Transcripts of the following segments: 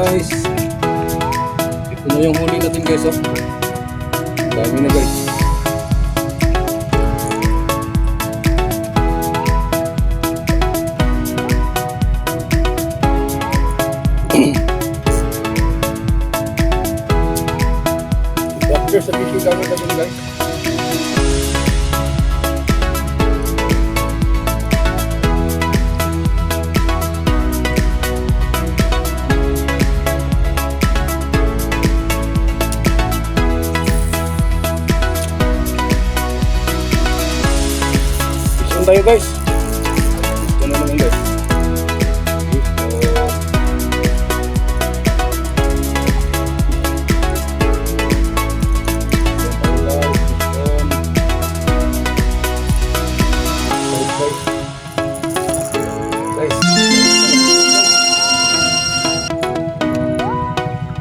guys. Ito na yung huli natin guys, oh. Dami na guys. After sa fishing gamit natin guys. Tayo guys. Ito na naman guys.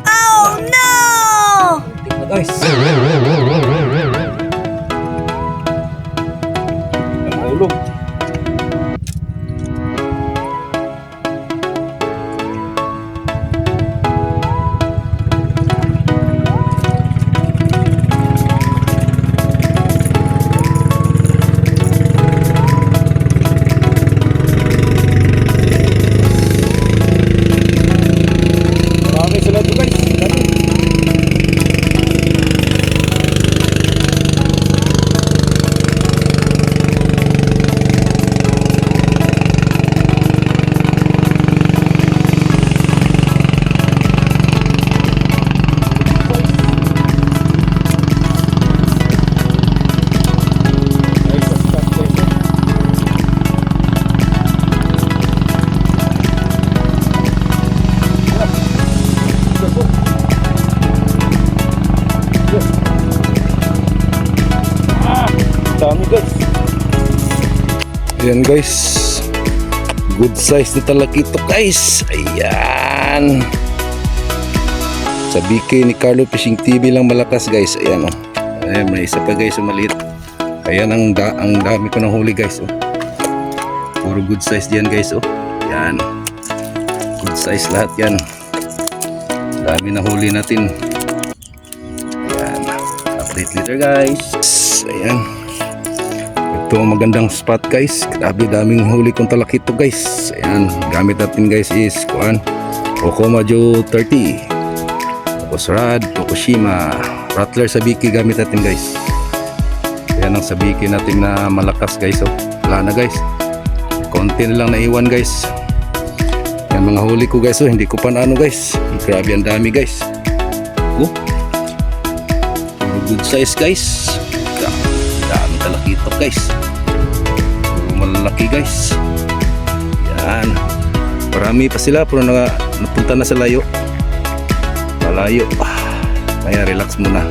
Oh no! Guys. Ang ulog. Maraming salamat guys. Dami guys. Ayan guys, good size na talaga ito guys. Ayan, sa BK ni Carlo Fishing TV lang malakas guys. Ayan, oh. Ayan, may isa pa guys, maliit. Ayan ang dami ko ng huli guys, oh. Puro good size diyan guys, oh. Ayan, good size lahat yan. Dami na huli natin. Ayan, update later guys. Ayan, ito ang magandang spot guys. Grabe daming huli kong talakito guys. Ayan, gamit natin guys is Okomajo 30, tapos rod Tokushima, Rattler Sabiki gamit natin guys. Ayan ang Sabiki natin na malakas guys, oh. Wala na guys, konti na lang naiwan guys. Yan mga huli ko guys, oh. Hindi ko pa na ano guys. Grabe ang dami guys, oh. Good size guys. Dami talakito guys. Puro malalaki guys. Yan, marami pa sila pero napunta na sa layo. Malayo. Kaya relax muna.